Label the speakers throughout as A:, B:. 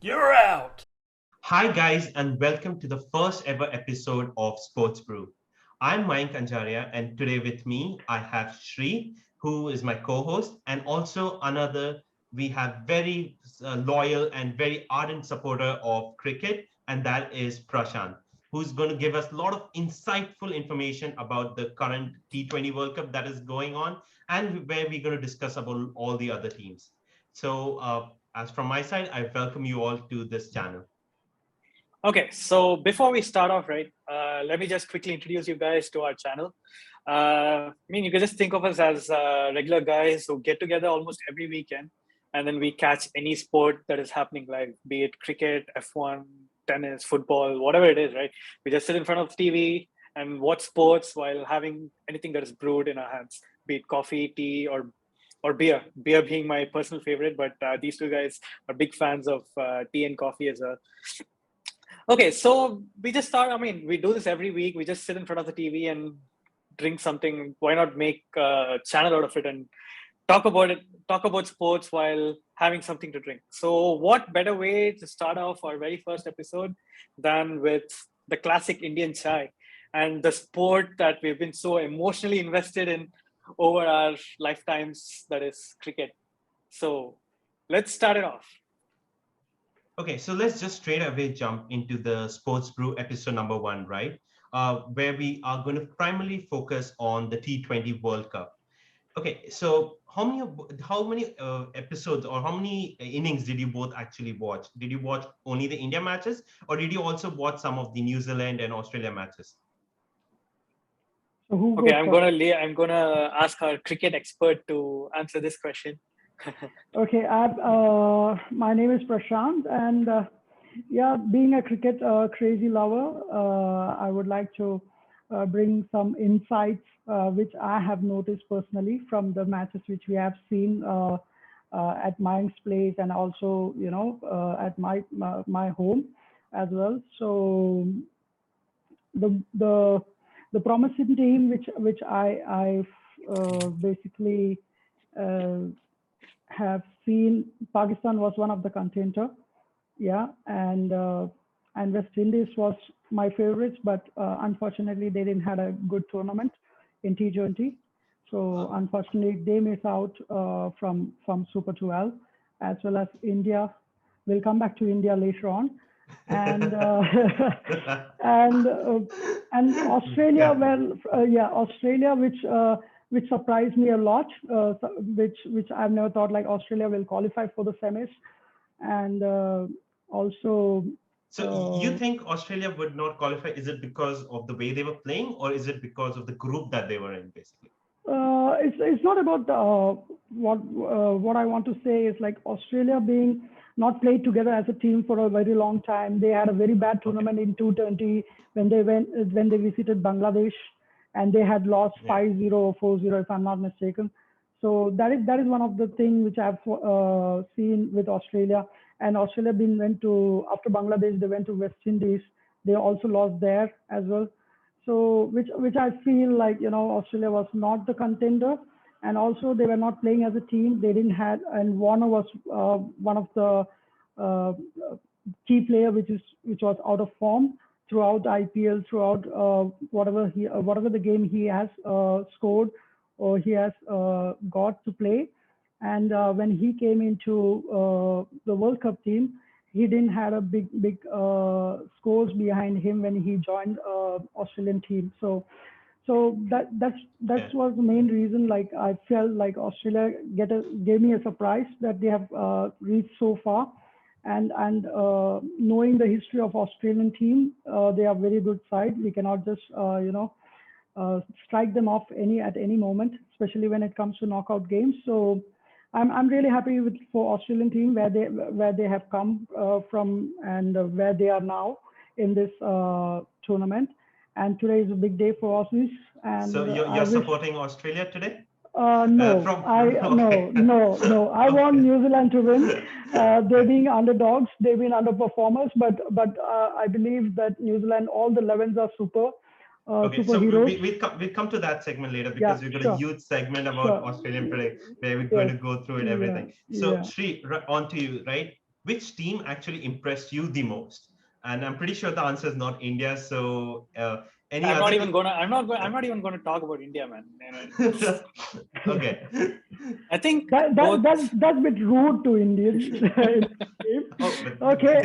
A: You're out.
B: Hi, guys, and welcome to the first ever episode of Sports Brew. I'm Mayank Anjaria, and today with me I have Shri, who is my co-host, and also another. We have very loyal and very ardent supporter of cricket, and that is Prashant, who's going to give us a lot of insightful information about the current T20 World Cup that is going on, and where we're going to discuss about all the other teams. As from my side, I welcome you all to this channel.
A: Okay, so before we start off, right, let me just quickly introduce you guys to our channel. You can just think of us as regular guys who get together almost every weekend, and then we catch any sport that is happening, like be it cricket, F1, tennis, football, whatever it is, right? We just sit in front of the TV and watch sports while having anything that is brewed in our hands, be it coffee, tea, or beer. Beer being my personal favorite, but these two guys are big fans of tea and coffee as well. Okay, so we just start. We do this every week. We just sit in front of the TV and drink something. Why not make a channel out of it and talk about it? Talk about sports while having something to drink. So, what better way to start off our very first episode than with the classic Indian chai and the sport that we've been so emotionally invested in over our lifetimes, that is cricket. So, let's start it off.
B: Okay, so let's just straight away jump into the Sports Brew episode number one, right? Where we are going to primarily focus on the T20 World Cup. Okay, so how many episodes or how many innings did you both actually watch? Did you watch only the India matches, or did you also watch some of the New Zealand and Australia matches?
C: So who
A: Okay,
C: goes first?
A: I'm gonna ask our cricket expert to answer this question.
C: Okay, my name is Prashant, and yeah, being a cricket crazy lover, I would like to bring some insights which I have noticed personally from the matches which we have seen at Mayank's place and also, at my home as well. So the the promising team which I basically uh, have seen, Pakistan was one of the contender, yeah, and West Indies was my favorites, but unfortunately they didn't had a good tournament in T20, so unfortunately they miss out from Super 12, as well as India. We'll come back to India later on, and and uh, and Australia,
B: Yeah.
C: well, yeah, Australia, which surprised me a lot, which I've never thought like Australia will qualify for the semis, and also
B: So you
C: uh,
B: think Australia would not qualify? Is it because of the way they were playing, or is it because of the group that they were in, basically?
C: it's not about what I want to say is like Australia being not played together as a team for a very long time. They had a very bad
B: Okay.
C: tournament in 2020 when they visited Bangladesh, and they had lost
B: Yeah.
C: 5-0 or 4-0 if I'm not mistaken. So that is one of the things which I've seen with Australia. And Australia been went to after Bangladesh, they went to West Indies. They also lost there as well. So which I feel like Australia was not the contender, and also they were not playing as a team. They didn't have, and Warner was one of the uh, key player which was out of form throughout IPL, throughout whatever the game he has scored or he has got to play. And when he came into the World Cup team, he didn't have a big scores behind him when he joined Australian team. So that
B: Yeah.
C: was the main reason. Like I felt like Australia gave me a surprise that they have reached so far, and knowing the history of Australian team, they are very good side. We cannot just strike them off at any moment, especially when it comes to knockout games. So I'm really happy with for Australian team where they have come from and where they are now in this tournament. And today is a big day for Aussies,
B: So
C: and I
B: you're
C: wish.
B: supporting Australia today?
C: No,
B: From
C: I no
B: okay,
C: no no. I want
B: okay.
C: New Zealand to win. They've been underdogs. They've been underperformers, but I believe that New Zealand, all the 11s are
B: Okay, so
C: superheroes.
B: we'll come to that segment later
C: Yeah,
B: because we've got a
C: sure,
B: huge segment about
C: sure.
B: Australian play where we're going
C: Yes,
B: to go through it
C: yeah,
B: everything. So
C: yeah.
B: Shri, on to you, right? which team actually impressed you the most? And I'm pretty sure the answer is not India. So any
A: I'm not
B: other
A: even
B: team?
A: gonna. I'm not even gonna talk about India, man.
B: Okay.
A: I think
C: That,
A: both.
C: that's a bit rude to Indian team.
B: Oh, but
C: Okay,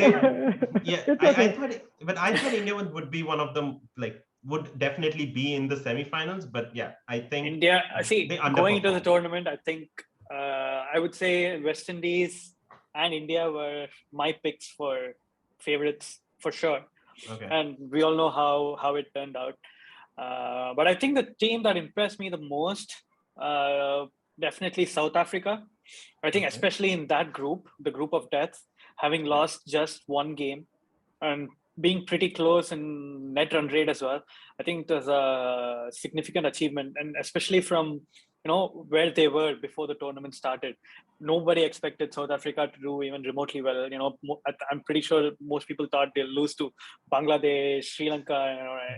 B: yeah,
C: it's
B: I
C: okay.
B: thought, but I thought India would be one of them, like would definitely be in the semifinals. But yeah, I think
A: India,
B: they
A: see, going into the
B: underperformed.
A: tournament, I think I would say West Indies and India were my picks for favorites for sure,
B: Okay.
A: and we all know how it turned out. But I think the team that impressed me the most, definitely South Africa. I think
B: Okay.
A: especially in that group, the group of death, having
B: Yeah.
A: lost just one game and being pretty close in net run rate as well. I think it was a significant achievement, and especially from where they were before the tournament started. Nobody expected South Africa to do even remotely well. I'm pretty sure most people thought they'll lose to Bangladesh, Sri Lanka,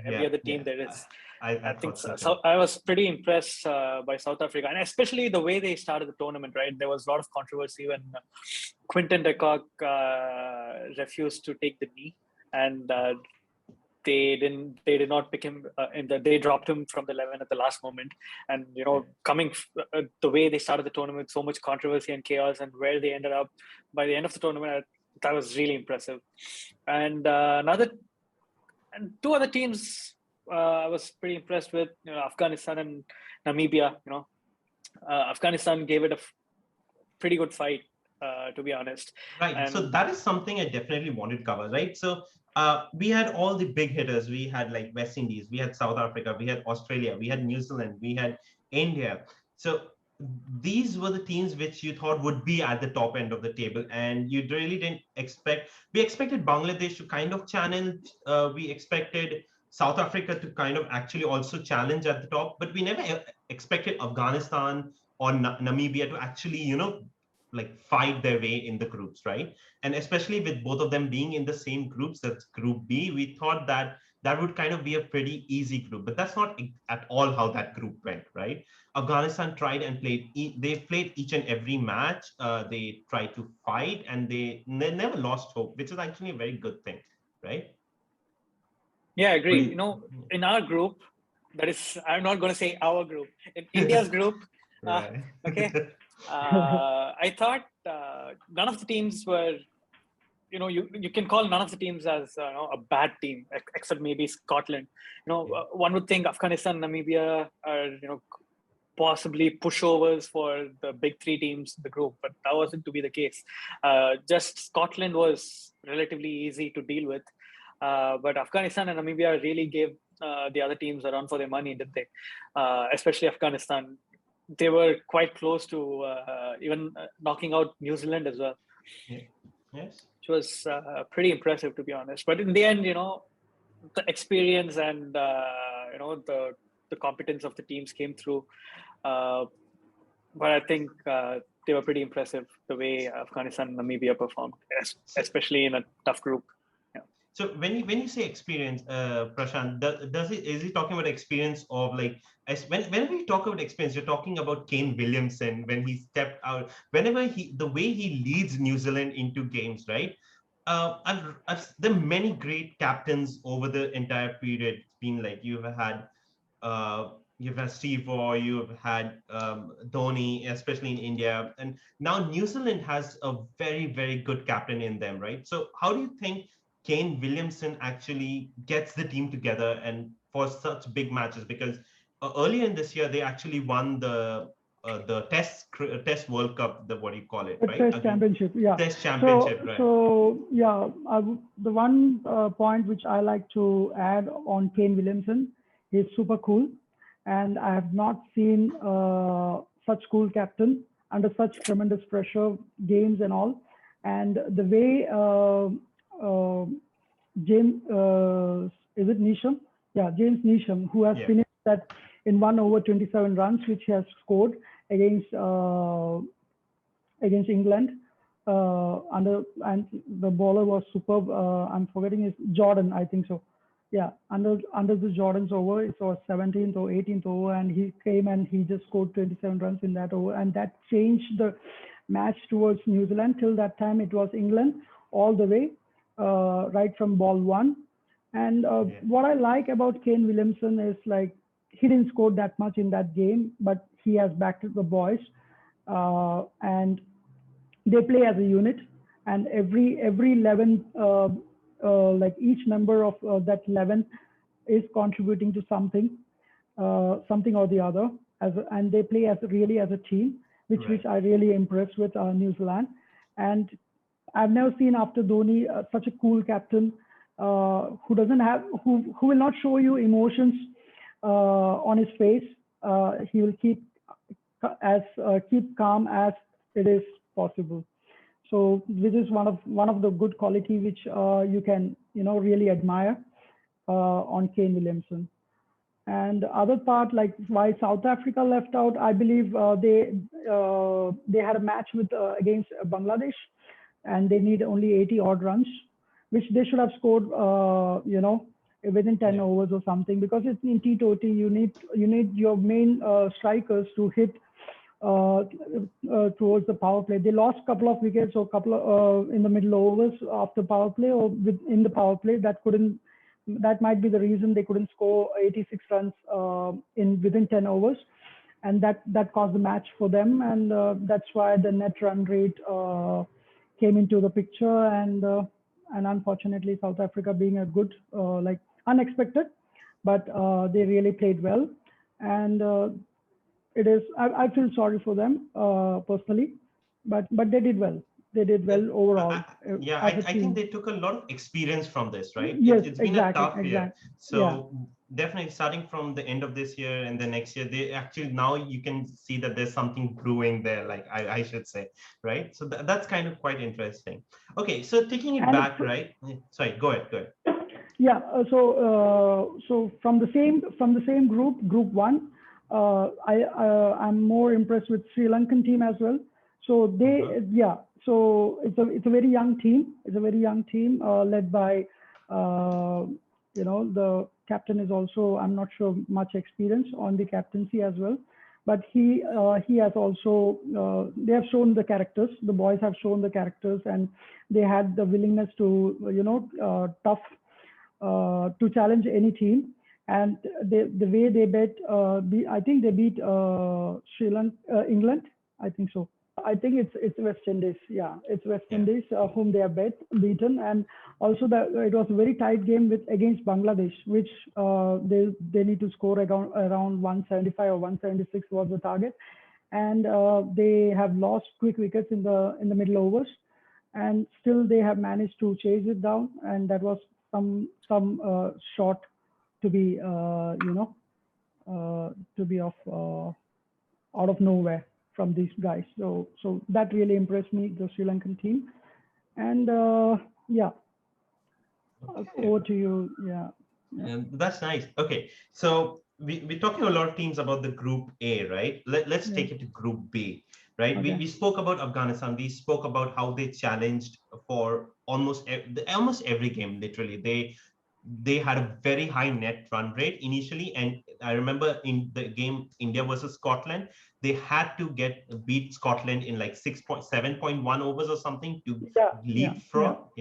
A: every
B: Yeah.
A: other
B: Yeah.
A: team there is.
B: I
A: I think
B: thought so
A: so.
B: too.
A: So I was pretty impressed by South Africa, and especially the way they started the tournament. Right, there was a lot of controversy when Quinton de Kock refused to take the knee, and they did not pick him they dropped him from the 11 at the last moment. And coming the way they started the tournament, so much controversy and chaos, and where they ended up by the end of the tournament, that was really impressive. And two other teams I was pretty impressed with, Afghanistan and Namibia. Afghanistan gave it a pretty good fight, to be honest.
B: Right. So
A: And
B: that is something I definitely wanted to cover, right? So we had all the big hitters. We had like West Indies, we had South Africa, we had Australia, we had New Zealand, we had India. So these were the teams which you thought would be at the top end of the table, and you really didn't expect. We expected Bangladesh to kind of challenge. We expected South Africa to kind of actually also challenge at the top, but we never expected Afghanistan or Namibia to actually, like fight their way in the groups, right? And especially with both of them being in the same groups, that's Group B, we thought that that would kind of be a pretty easy group, but that's not at all how that group went, right? Afghanistan tried and played. They played each and every match. They tried to fight, and they never lost hope, which is actually a very good thing, right?
A: yeah, I
B: What do
A: agree. In our group, that is, I'm not going to say our group, in India's group, uh,
B: Right.
A: okay, I thought none of the teams were, you can call none of the teams as a bad team, except maybe Scotland.
B: Yeah.
A: One would think Afghanistan, Namibia are, possibly pushovers for the big three teams in the group, but that wasn't to be the case. Just Scotland was relatively easy to deal with. But Afghanistan and Namibia really gave the other teams a run for their money, didn't they? Especially Afghanistan. They were quite close to even knocking out New Zealand as well,
B: Yeah. Yes.
A: which was pretty impressive, to be honest. But in the end, the experience and the competence of the teams came through. But I think they were pretty impressive the way Afghanistan and Namibia performed,
B: So,
A: especially in a tough group. Yeah.
B: So when you say experience, Prashant, does it is he talking about experience of like whenever you talk about experience, you're talking about Kane Williamson when he stepped out, whenever the way he leads New Zealand into games, right? There are many great captains over the entire period. It's been like you've had Steve Waugh, you've had Dhoni, especially in India, and now New Zealand has a very, very good captain in them, right? So how do you think Kane Williamson actually gets the team together and for such big matches? Because earlier in this year, they actually won the Test World Cup, the what do you call it,
C: The
B: right?
C: Test Championship, yeah.
B: Test
C: So,
B: Championship, right?
C: so yeah, the one point which I like to add on Kane Williamson, he's super cool, and I have not seen such cool captain under such tremendous pressure, games and all, and the way James is it Neesham? Yeah, James Neesham, who has
B: Yeah,
C: finished that in 1 over 27 runs, which he has scored against England. And the bowler was superb. I'm forgetting his Jordan, I think so. Yeah, under the Jordan's over, it was 17th or 18th over, and he came and he just scored 27 runs in that over, and that changed match towards New Zealand. Till that time, it was England all the way, right from ball one. And what I like about Kane Williamson is like he didn't score that much in that game, but he has backed the boys, and they play as a unit. And every 11, like each member of that 11 is contributing to something, something or the other, and they play as really as a team, which I really impressed with New Zealand. And I've never seen after Dhoni such a cool captain who doesn't have who will not show you emotions on his face. He will keep calm as it is possible. So this is one of the good quality which you can really admire on Kane Williamson. And the other part, like why South Africa left out, I believe they had a match with against Bangladesh, and they need only 80 odd runs, which they should have scored, within 10 overs or something. Because it's in T20, you need your main strikers to hit towards the power play. They lost a couple of wickets or in the middle overs after power play or in the power play. That might be the reason they couldn't score 86 runs within 10 overs, and that caused the match for them. And that's why the net run rate came into the picture. And unfortunately, South Africa being a good unexpected, but they really played well. And I feel sorry for them personally, but they did well. They did well overall.
B: I think they took a lot of experience from this, right?
C: Yes,
B: it's been a tough year. So
C: yeah.
B: Definitely starting from the end of this year and the next year, they actually now you can see that there's something brewing there, like I should say, right? So that's kind of quite interesting. Okay, so taking it back, right? Sorry, go ahead.
C: Yeah. So from the same group one, I'm more impressed with Sri Lankan team as well. So so it's a very young team. It's a very young team led by the captain is also, I'm not sure, much experience on the captaincy as well, but he has also they have shown the characters. The boys have shown the characters, and they had the willingness to to challenge any team. And the way they bet, I think they beat England. I think so. I think it's West Indies. Yeah, it's West Indies whom they have beaten, and also it was a very tight game against Bangladesh, which they need to score around 175 or 176 was the target, and they have lost quick wickets in the middle overs, and still they have managed to chase it down, and that was some shot to be out of nowhere from these guys. So that really impressed me, the Sri Lankan team. And over to you.
B: And that's nice. Okay, so we're talking a lot of teams about the Group A, right? Let's take it to Group B, right?
C: Okay.
B: We spoke about Afghanistan. We spoke about how they challenged for almost every game. Literally, they had a very high net run rate initially, and I remember in the game India versus Scotland, they had to beat Scotland in like 7.1 overs or something to leapfrog.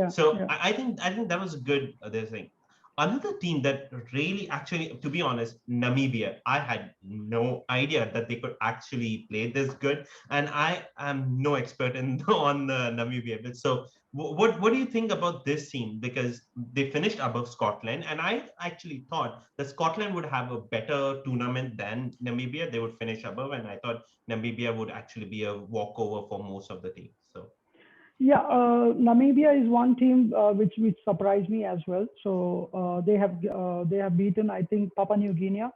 B: So I think that was a good thing. Another team that really, actually, to be honest, Namibia, I had no idea that they could actually play this good, and I am no expert on Namibia. But so, what do you think about this team? Because they finished above Scotland, and I actually thought that Scotland would have a better tournament than Namibia. They would finish above, and I thought Namibia would actually be a walkover for most of the teams. So.
C: Yeah, Namibia is one team which surprised me as well. So they have beaten, I think, Papua New Guinea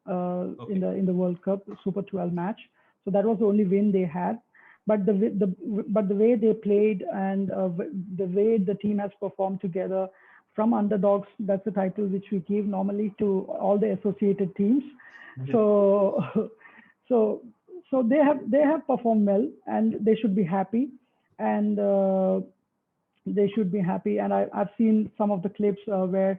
C: in the World Cup Super 12 match. So that was the only win they had. But the way they played and the way the team has performed together from underdogs, that's the title which we give normally to all the associated teams. Mm-hmm. So they have performed well, and they should be happy. And they should be happy. And I've seen some of the clips where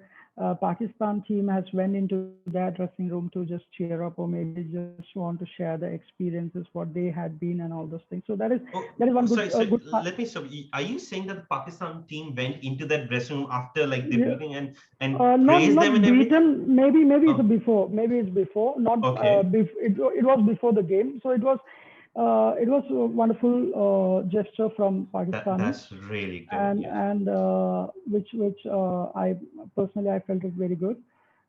C: Pakistan team has went into their dressing room to just cheer up, or maybe they just want to share the experiences what they had been and all those things. So that is one good
B: Sorry.
C: good part.
B: Let me stop. Are you saying that the Pakistan team went into that dressing room after like the
C: Yeah,
B: beating and
C: not
B: praised them and everything?
C: beaten. Maybe it's
B: Oh,
C: before. Maybe it's before. Not
B: okay.
C: it was before the game. So it was a wonderful gesture from Pakistanis,
B: That's really good.
C: and
B: Yes.
C: which I personally I felt it very good.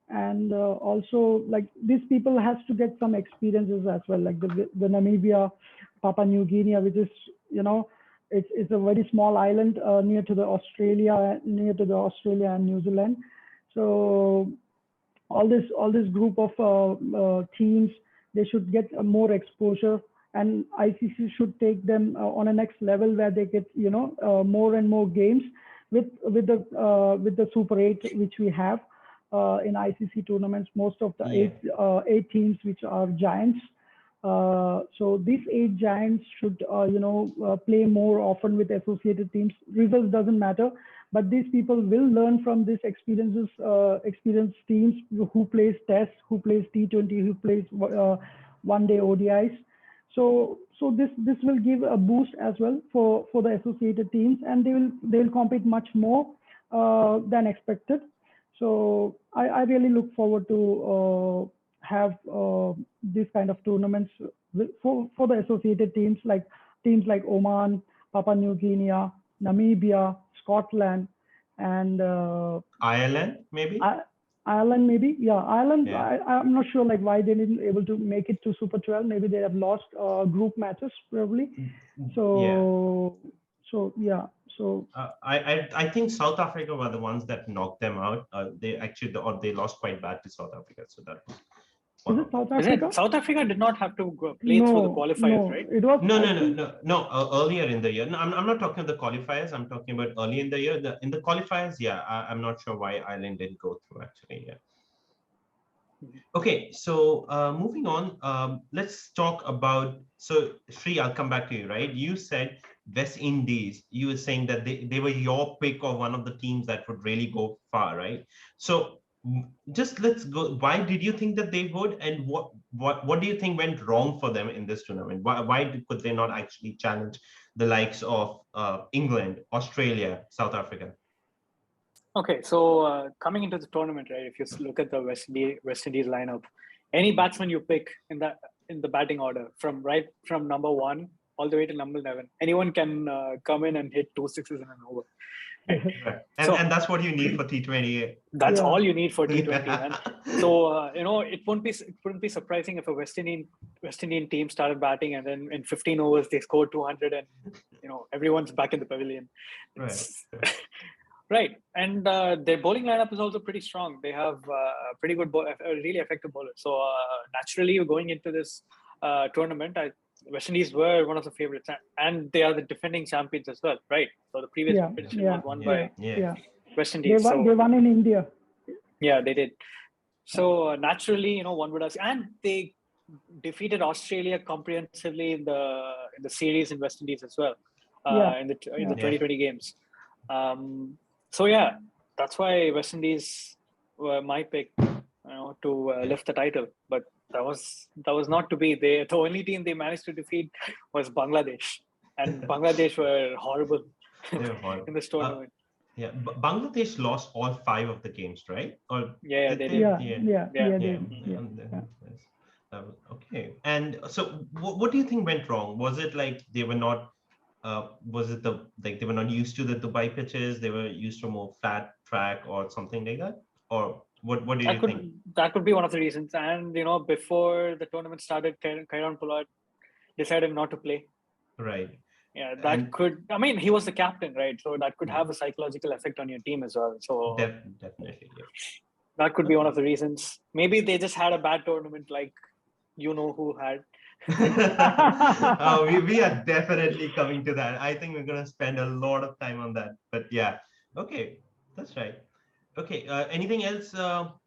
C: And also like these people has to get some experiences as well, like the Namibia, Papua New Guinea, which is you know it's a very small island near to the Australia and New Zealand. So all this group of teams, they should get more exposure, and ICC should take them on a next level where they get more and more games with the Super 8 which we have in ICC tournaments. Most of the
B: Yeah.
C: eight teams which are giants. So these eight giants should play more often with associated teams. Results doesn't matter, but these people will learn from these experienced teams who plays tests, who plays T20, who plays one day ODIs. So this will give a boost as well for the associated teams, and they'll compete much more than expected. So I really look forward to have these kind of tournaments for the associated teams like Oman, Papua New Guinea, Namibia, Scotland, and
B: Ireland, maybe?
C: Ireland maybe. Yeah, Ireland.
B: Yeah.
C: I'm not sure like why they didn't able to make it to Super 12. Maybe they have lost group matches probably.
B: Yeah.
C: So yeah. So
B: I think South Africa were the ones that knocked them out. They actually or they lost quite bad to South Africa. So that was one
C: is
B: of
C: it
B: them.
C: South
A: Is
C: Africa?
A: it South Africa did not have to play through the qualifiers,
C: No.
A: right?
C: It was
B: No,
C: I
B: no, no,
C: think.
B: no, no. Earlier in the year, no, I'm not talking about the qualifiers. I'm talking about early in the year. In the qualifiers, yeah, I'm not sure why Ireland didn't go through actually. Yeah. Okay, so moving on, let's talk about, so Sri, I'll come back to you, right? You said West Indies, you were saying that they were your pick of one of the teams that would really go far, right? So just let's go, why did you think that they would, and what do you think went wrong for them in this tournament? Why could they not actually challenge the likes of England, Australia, South Africa?
A: Okay, so coming into the tournament, right? If you look at the West Indies lineup, any batsman you pick in the batting order from number 1 all the way to number 11, anyone can come in and hit 2 sixes in an over.
B: Right.
A: So
B: And that's what you need for T20.
A: that's
C: Yeah.
A: all you need for T20, man. So it wouldn't be surprising if a West Indian team started batting and then in 15 overs they scored 200 and everyone's back in the pavilion.
B: Right.
A: Right, and their bowling lineup is also pretty strong. They have a pretty good, really effective bowler. So naturally, going into this tournament, West Indies were one of the favorites, and they are the defending champions as well, right? So the previous edition was won by West Indies.
C: They won in India.
A: Yeah, they did. So naturally, one would ask, and they defeated Australia comprehensively in the series in West Indies as well, in the 2020 games. So yeah, that's why West Indies were my pick, to lift the title. But that was not to be. The only team they managed to defeat was Bangladesh, and Bangladesh were horrible in this tournament.
B: Yeah, Bangladesh lost all 5 of the games, right? Or
A: they did.
B: Okay. And so, what do you think went wrong? Was it like they were not? Was it they were not used to the Dubai pitches? They were used to more flat track or something like that? Or what do you think?
A: That could be one of the reasons. And before the tournament started, Kairon Pollard decided not to play.
B: Right.
A: Yeah, that could. I mean, he was the captain, right? So that could have a psychological effect on your team as well. So
B: definitely, yeah.
A: That could be one of the reasons. Maybe they just had a bad tournament, like who had.
B: We are definitely coming to that. I think we're going to spend a lot of time on that. But yeah, okay, that's right. Okay, anything else,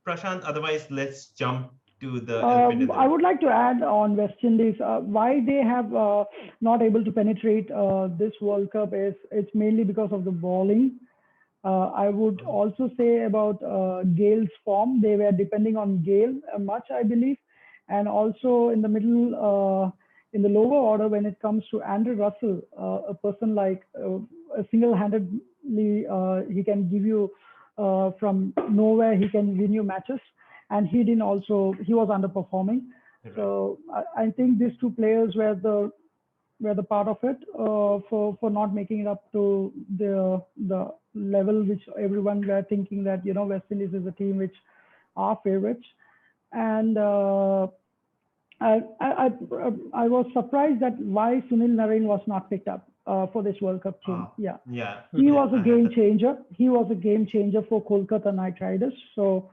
B: Prashant? Otherwise, let's jump to the elephant in the room.
C: I would like to add on West Indies, why they have not able to penetrate this World Cup is it's mainly because of the bowling. I would also say about Gale's form. They were depending on Gale much, I believe. And also in the middle, in the lower order, when it comes to Andrew Russell, a person like single-handedly, he can give you from nowhere, he can win you matches. And he was underperforming.
B: Right.
C: So I think these two players were the part of it for not making it up to the level which everyone were thinking that West Indies is a team which are favorites. And I was surprised that why Sunil Narine was not picked up for this World Cup team.
B: Yeah.
C: He was a game changer. He was a game changer for Kolkata Knight Riders. So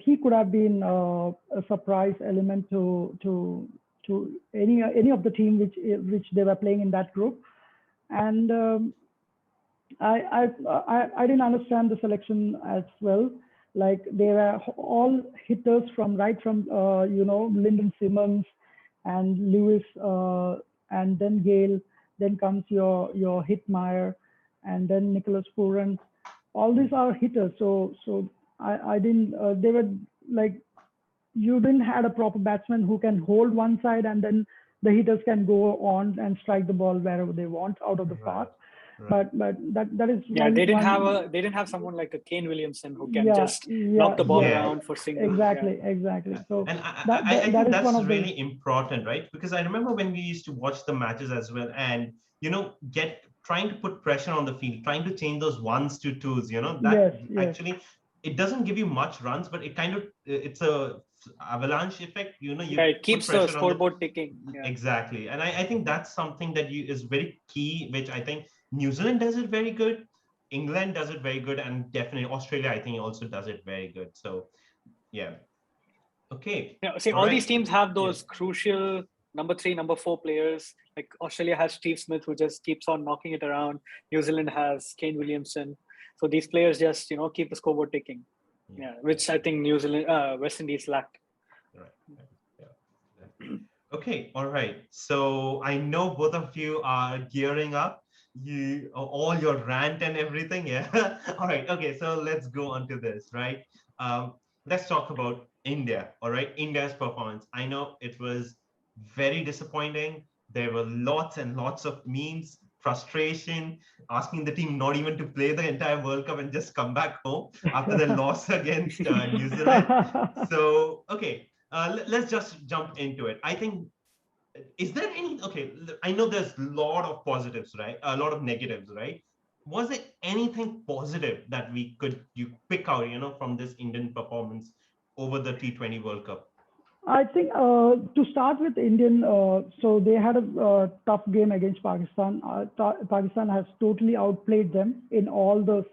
C: he could have been a surprise element to any of the team which they were playing in that group. And I didn't understand the selection as well. Like they were all hitters from Lyndon Simmons and Lewis, and then Gale. Then comes your Hitmeyer, and then Nicholas Pooran. All these are hitters. So I didn't. They were like, you didn't have a proper batsman who can hold one side, and then the hitters can go on and strike the ball wherever they want out of the park.
B: Right.
C: But that is
A: they didn't have someone like a Kane Williamson who can just knock the ball around for singles.
C: Exactly. So
B: and I think that's really important, right? Because I remember when we used to watch the matches as well, and trying to put pressure on the field, trying to change those ones to twos. Actually it doesn't give you much runs, but it's a avalanche effect.
A: It keeps the scoreboard ticking.
B: Exactly, and I think that's something that is very key, which I think New Zealand does it very good, England does it very good, and definitely Australia, I think, also does it very good. So, yeah. Okay.
A: All these teams have those crucial number 3, number 4 players. Like Australia has Steve Smith, who just keeps on knocking it around. New Zealand has Kane Williamson. So these players just keep the scoreboard ticking. Which I think West Indies lacked.
B: Right. Yeah. Okay. All right. So I know both of you are gearing up. All your rant and everything. Yeah. All right. Okay. So let's go on to this. Right. Let's talk about India. All right. India's performance. I know it was very disappointing. There were lots and lots of memes, frustration, asking the team not even to play the entire World Cup and just come back home after the loss against New Zealand. So, okay, let's just jump into it. I think, is there any, okay, I know there's a lot of positives, right? A lot of negatives, right? Was there anything positive that you pick out, from this Indian performance over the T20 World Cup?
C: I think to start with Indian, so they had a tough game against Pakistan. Pakistan has totally outplayed them in all the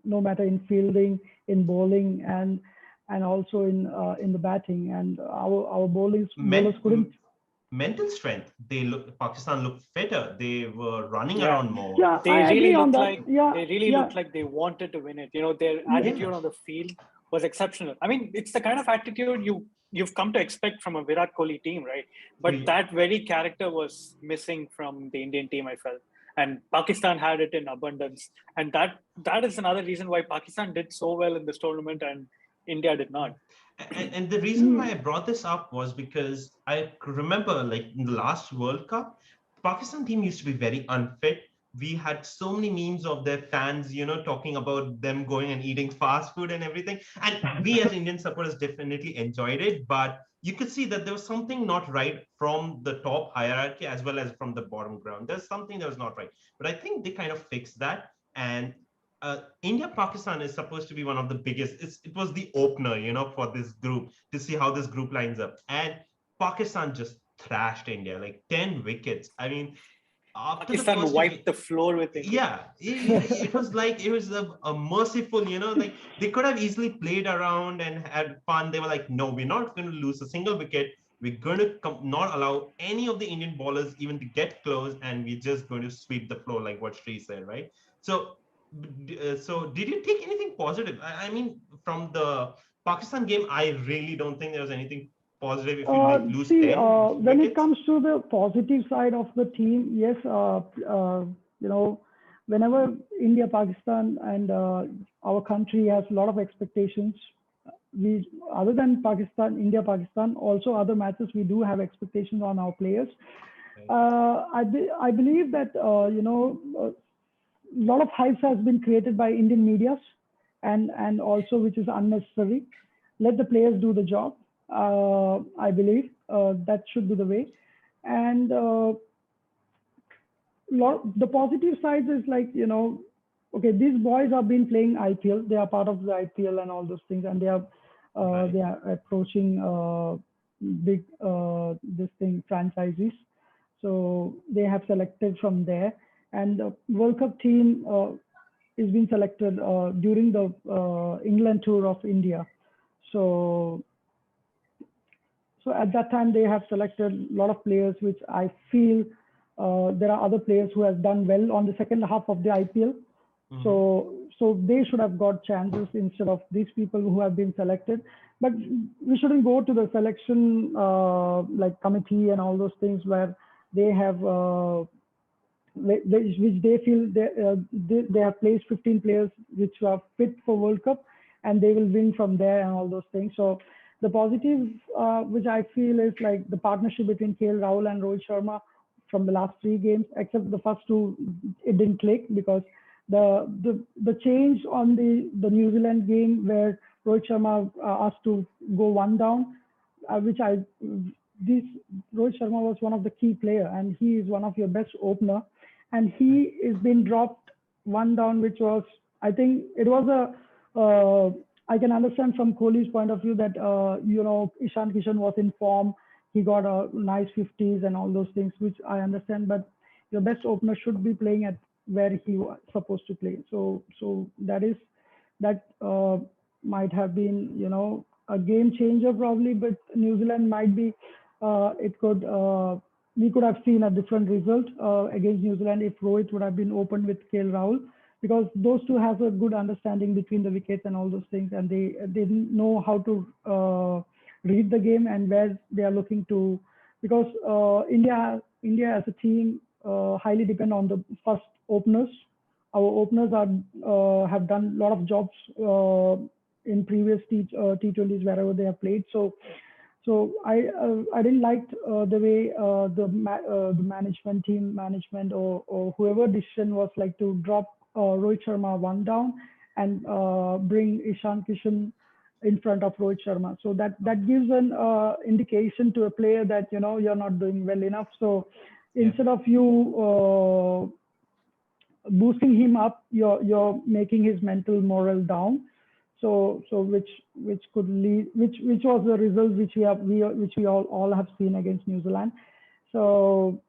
C: no matter in fielding, in bowling, and also in the batting. And our bowlers couldn't.
B: Mental strength. Pakistan looked fitter. They were running around more.
C: Yeah,
A: they really looked like they wanted to win it. Their attitude on the field was exceptional. I mean, it's the kind of attitude you've come to expect from a Virat Kohli team, right? But that very character was missing from the Indian team, I felt. And Pakistan had it in abundance. And that is another reason why Pakistan did so well in this tournament and India did not.
B: And the reason why I brought this up was because I remember, like, in the last World Cup, Pakistan team used to be very unfit. We had so many memes of their fans, talking about them going and eating fast food and everything. And we as Indian supporters definitely enjoyed it, but you could see that there was something not right from the top hierarchy as well as from the bottom ground. There's something that was not right. But I think they kind of fixed that. And India-Pakistan is supposed to be one of the biggest. It was the opener, for this group, to see how this group lines up. And Pakistan just thrashed India, like 10 wickets. I mean,
A: Pakistan wiped the floor with India.
B: Yeah, it was like, it was a merciful, like they could have easily played around and had fun. They were like, no, we're not going to lose a single wicket. We're going to not allow any of the Indian bowlers even to get close, and we're just going to sweep the floor, like what Sri said, right? So did you take anything positive? I mean, from the Pakistan game, I really don't think there was anything positive if you lose 10
C: when
B: wickets.
C: It comes to the positive side of the team, yes, whenever India, Pakistan, and our country has a lot of expectations, we, other than Pakistan, India, Pakistan, also other matches, we do have expectations on our players. I believe that a lot of hype has been created by Indian medias, and also which is unnecessary. Let the players do the job. I believe that should be the way. And the positive side is like, okay, these boys have been playing IPL. They are part of the IPL and all those things, and they are approaching big this thing franchises. So they have selected from there, and the World Cup team is being selected during the England tour of India. So at that time they have selected a lot of players, which I feel there are other players who have done well on the second half of the IPL. So they should have got chances instead of these people who have been selected. But we shouldn't go to the selection like committee and all those things where they have which they feel they have placed 15 players which are fit for World Cup, and they will win from there and all those things. So the positive, which I feel, is like the partnership between KL Rahul and Rohit Sharma from the last 3 games, except the first 2, it didn't click because the change on the New Zealand game where Rohit Sharma asked to go 1 down, which Rohit Sharma was one of the key player, and he is one of your best opener, and he is being dropped 1 down, which was, I think it was I can understand from Kohli's point of view that Ishan Kishan was in form. He got a nice 50s and all those things, which I understand. But your best opener should be playing at where he was supposed to play. So that might have been a game changer probably. But New Zealand might be we could have seen a different result against New Zealand if Rohit would have been open with KL Rahul, because those two have a good understanding between the wickets and all those things, and they didn't know how to read the game and where they are looking to, because India as a team highly depend on the first openers. Our openers have done a lot of jobs in previous T20s wherever they have played. So I didn't like the way the team management or whoever decision was like to drop Rohit Sharma 1 down and bring Ishan Kishan in front of Rohit Sharma. So that gives an indication to a player that you're not doing well enough. So instead of you boosting him up, you're making his mental morale down. So which could lead, which was the result which we all have seen against New Zealand. So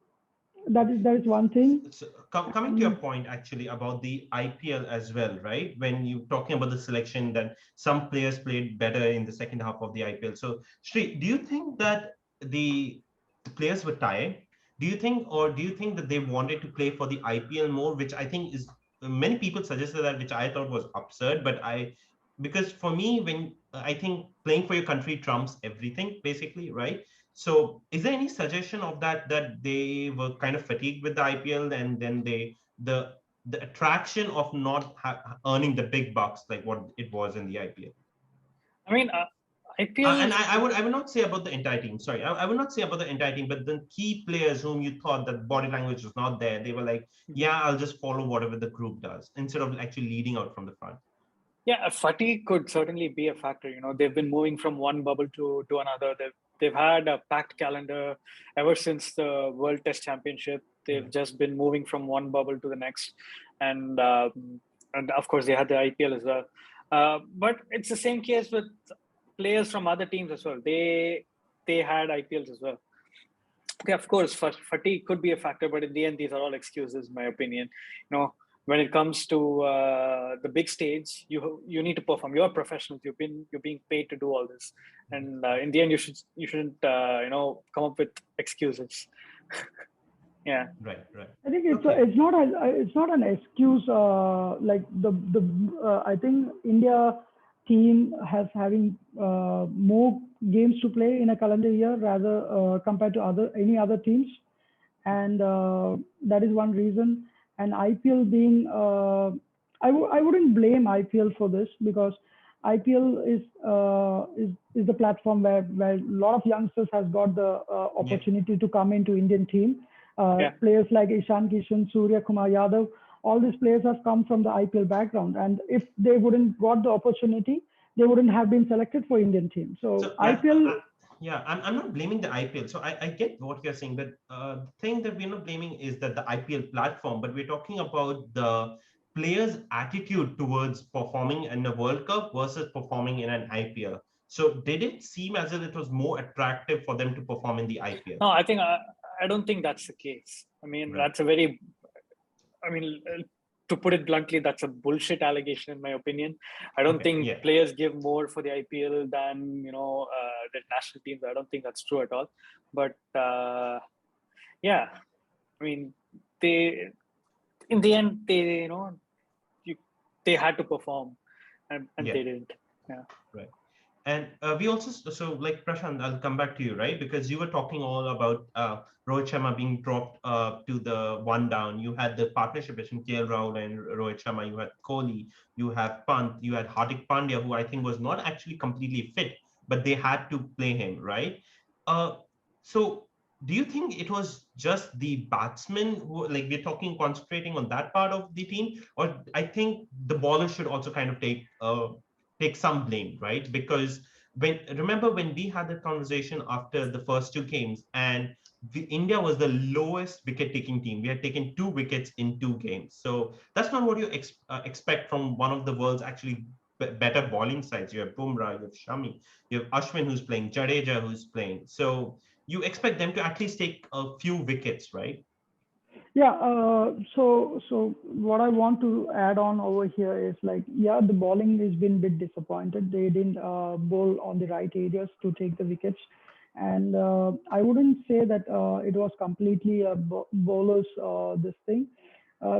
C: that is one thing.
B: So, coming to your point actually about the IPL as well, right? When you're talking about the selection, that some players played better in the second half of the IPL. So Shri, do you think that the players were tired? Do you think that they wanted to play for the IPL more, which I think is, many people suggested that, which I thought was absurd, but because for me, when I think playing for your country trumps everything basically, right? So is there any suggestion of that they were kind of fatigued with the IPL, and then the attraction of not earning the big bucks like what it was in the IPL?
A: I mean, IPL.
B: And I would not say about the entire team. Sorry, I would not say about the entire team, but the key players whom you thought that body language was not there, they were like, yeah, I'll just follow whatever the group does instead of actually leading out from the front.
A: Yeah, fatigue could certainly be a factor. They've been moving from one bubble to another. They've had a packed calendar ever since the World Test Championship. They've just been moving from one bubble to the next, and of course they had the IPL as well. But it's the same case with players from other teams as well. They had IPLs as well. Okay, of course, fatigue could be a factor, but in the end, these are all excuses, in my opinion. When it comes to the big stage, you need to perform. You're professionals. You're being paid to do all this, and in the end, you shouldn't come up with excuses. Yeah.
B: Right.
C: I think it's not an excuse. Like I think India team has having more games to play in a calendar year rather compared to any other teams, and that is one reason. and IPL being, I wouldn't blame IPL for this, because IPL is the platform where a lot of youngsters has got the opportunity to come into Indian team. Players like Ishan Kishan, Surya Kumar Yadav, all these players have come from the IPL background, and if they wouldn't got the opportunity, they wouldn't have been selected for Indian team. So IPL.
B: I'm not blaming the IPL. So I get what you're saying, but the thing that we're not blaming is that the IPL platform, but we're talking about the players' attitude towards performing in a World Cup versus performing in an IPL. So did it seem as if it was more attractive for them to perform in the IPL?
A: No, I don't think that's the case. I mean, that's a very, to put it bluntly, that's a bullshit allegation in my opinion. I don't think players give more for the IPL than the national teams. I don't think that's true at all. But they, in the end, they had to perform, and they didn't. Yeah.
B: Right. And we also, so like Prashant, I'll come back to you, right? Because you were talking all about Rohit Sharma being dropped to the one down. You had the partnership between KL Rahul and Rohit Sharma. You had Kohli, you have Pant, you had Hardik Pandya, who I think was not actually completely fit, but they had to play him, right? So do you think it was just the batsmen who, like, we're talking concentrating on that part of the team, or I think the bowlers should also kind of take some blame, right? Because remember when we had the conversation after the first two games, and India was the lowest wicket-taking team. We had taken 2 wickets in 2 games. So that's not what you expect from one of the world's actually better bowling sides. You have Bumrah, you have Shami, you have Ashwin who's playing, Jadeja who's playing. So you expect them to at least take a few wickets, right?
C: Yeah, so what I want to add on over here is, like, the bowling has been a bit disappointed. They didn't bowl on the right areas to take the wickets, and I wouldn't say that it was completely bowlers this thing,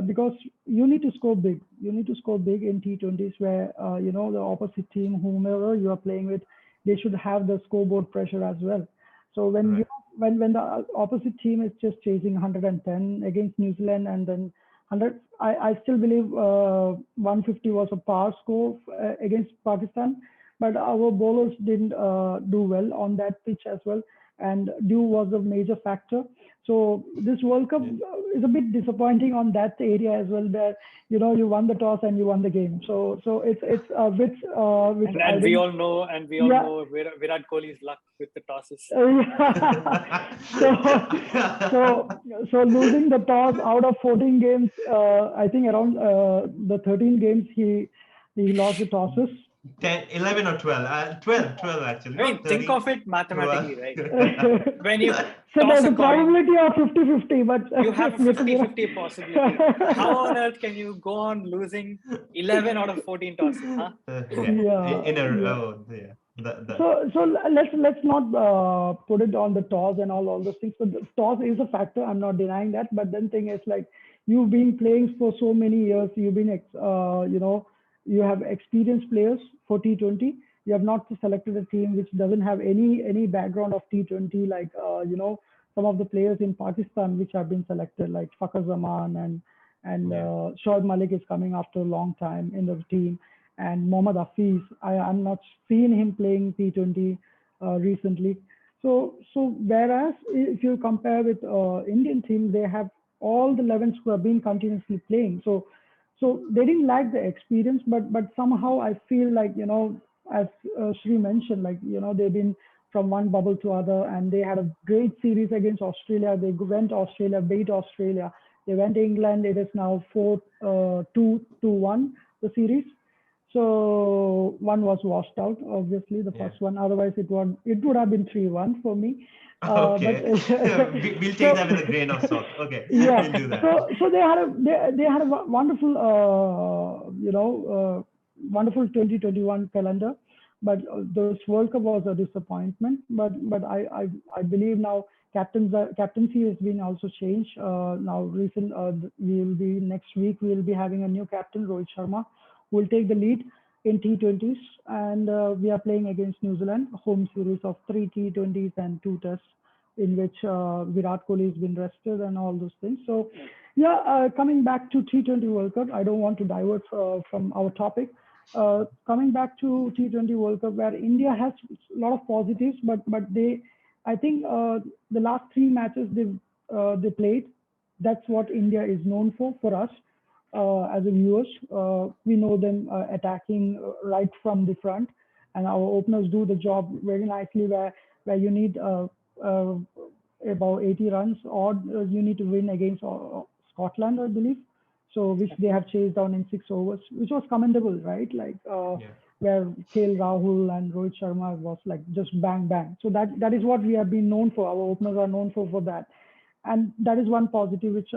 C: because you need to score big. You need to score big in T20s, where the opposite team, whomever you are playing with, they should have the scoreboard pressure as well. So when when the opposite team is just chasing 110 against New Zealand, and then 100, I still believe 150 was a par score against Pakistan, but our bowlers didn't do well on that pitch as well, and dew was a major factor. So this World Cup is a bit disappointing on that area as well, that you won the toss and you won the game. So it's a bit which
A: and we all know Virat Kohli's luck with the tosses.
C: So losing the toss out of 14 games, I think around the 13 games he lost the tosses.
B: 11 or 12, 12 actually.
A: I mean, think of it mathematically, 12. Right? When you
C: so there's a probability of 50-50, but
A: you have a 50-50 possibility. How on earth can you go on losing 11 out of 14 tosses? Huh?
C: So let's not put it on the toss and all those things. But the toss is a factor. I'm not denying that. But then thing is, like, you've been playing for so many years. You've been you have experienced players for T20. You have not selected a team which doesn't have any background of T20, like some of the players in Pakistan which have been selected, like Fakhar Zaman and Shoaib Malik is coming after a long time in the team, and Mohammad Hafiz. I'm not seeing him playing T20 recently. So whereas if you compare with Indian team, they have all the 11s who have been continuously playing. So they didn't lack the experience, but somehow I feel like, as Shri mentioned, like, they've been from one bubble to other, and they had a great series against Australia. They went Australia, beat Australia. They went to England. It is now 4-2-1, the series. So one was washed out, obviously, the first one. Otherwise, it would have been 3-1 for me.
B: Okay, we'll take that with a grain of salt. Okay, we'll do that.
C: So they had a wonderful, wonderful 2021 calendar, but this World Cup was a disappointment. But I believe now captaincy has been also changed. Now next week we will be having a new captain, Rohit Sharma, who will take the lead in T20s, and we are playing against New Zealand, a home series of 3 T20s and 2 tests, in which Virat Kohli has been rested and all those things. So Yeah, coming back to T20 World Cup, I don't want to divert from our topic. Coming back to T20 World Cup, where India has a lot of positives, but I think the last three matches they played, that's what India is known for us as a viewers. We know them attacking right from the front, and our openers do the job very nicely. Where you need uh, about 80 runs, or you need to win against Scotland, I believe. So which they have chased down in 6 overs, which was commendable, right? Like
B: Yeah.
C: where KL Rahul and Rohit Sharma was like just bang bang. So that is what we have been known for. Our openers are known for that, and that is one positive which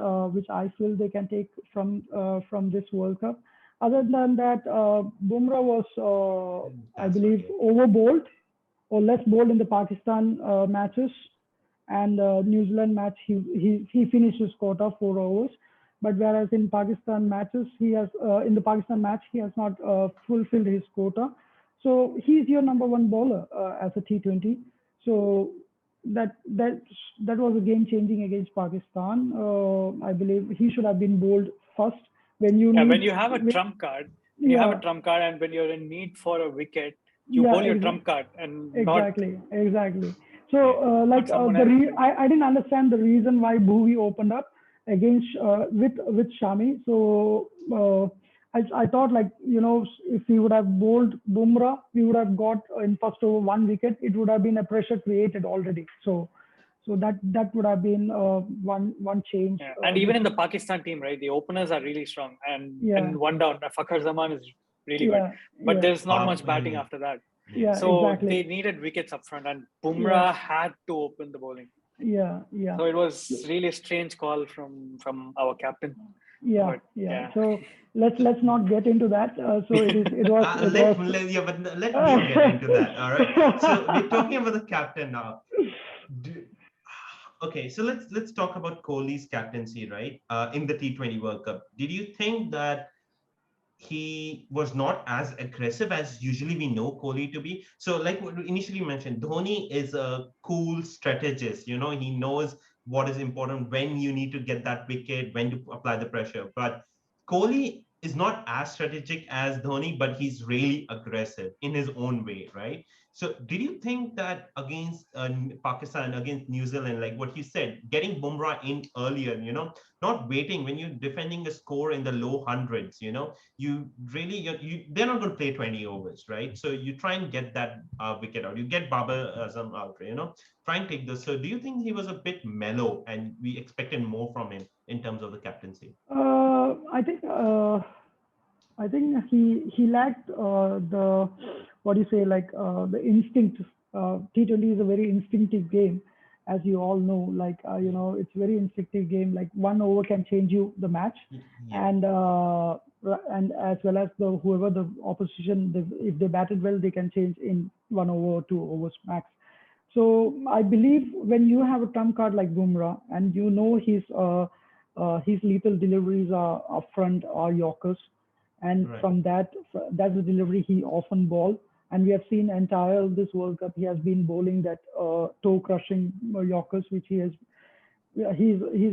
C: I feel they can take from this World Cup. Other than that, Bumrah was I
B: That's
C: believe
B: right.
C: overbowled or less bowled in the Pakistan matches, and New Zealand match he finished his quota 4 overs. But whereas in Pakistan matches he has in the Pakistan match he has not fulfilled his quota. So he's your number one bowler as a T20. So that that that was a game changing against Pakistan. I believe he should have been bowled first when you
A: Yeah, when
C: need.
A: you have a trump card,
C: Yeah,
A: and when you're in need for a wicket, you
C: yeah,
A: hold your trump card and
C: exactly. So,
B: Yeah.
C: like
A: someone else.
C: I didn't understand the reason why Bhuvi opened up against with Shami. So I thought like if he would have bowled Bumrah, we would have got in first over 1 wicket. It would have been a pressure created already. So that would have been one change.
A: Yeah. And even in the Pakistan team, right, the openers are really strong.
C: Yeah,
A: And one down, Fakhar Zaman is really good.
C: yeah,
A: But
C: yeah,
A: there's not much batting
B: Mm,
A: after that.
B: yeah.
C: yeah,
A: So
C: exactly.
A: they needed wickets up front, and
C: Yeah,
A: Bumrah had to open the bowling.
C: yeah.
A: So it was really a strange call from our captain.
C: Yeah,
A: But
C: yeah.
A: yeah.
C: So let's not get into that. So it was.
B: Yeah, but let me get into that. All right. So we're talking about the captain now. Do, okay, so let's talk about Kohli's captaincy, right? In the T20 World Cup. Did you think that he was not as aggressive as usually we know Kohli to be? So, like what we initially mentioned, Dhoni is a cool strategist. He knows what is important, when you need to get that wicket, when to apply the pressure. But Kohli is not as strategic as Dhoni, but he's really aggressive in his own way, right? So, did you think that against Pakistan, against New Zealand, like what you said, getting Bumrah in earlier, not waiting when you're defending a score in the low hundreds, you really they're not going to play 20 overs, right? So you try and get that wicket out, you get Babar Azam out, try and take this. So do you think he was a bit mellow and we expected more from him in terms of the captaincy?
C: I think he lacked the what do you say like the instinct. T20 is a very instinctive game, as you all know. Like
B: Yeah.
C: it's very instinctive game. Like 1 over can change you the match,
B: Yeah.
C: and as well as the whoever the opposition, if they batted well, they can change in 1 over or 2 overs max. So I believe when you have a trump card like Bumrah and his lethal deliveries are upfront or Yorkers, and
B: Right.
C: from that's the delivery he often bowls. And we have seen entire this World Cup he has been bowling that toe crushing Yorkers, which he's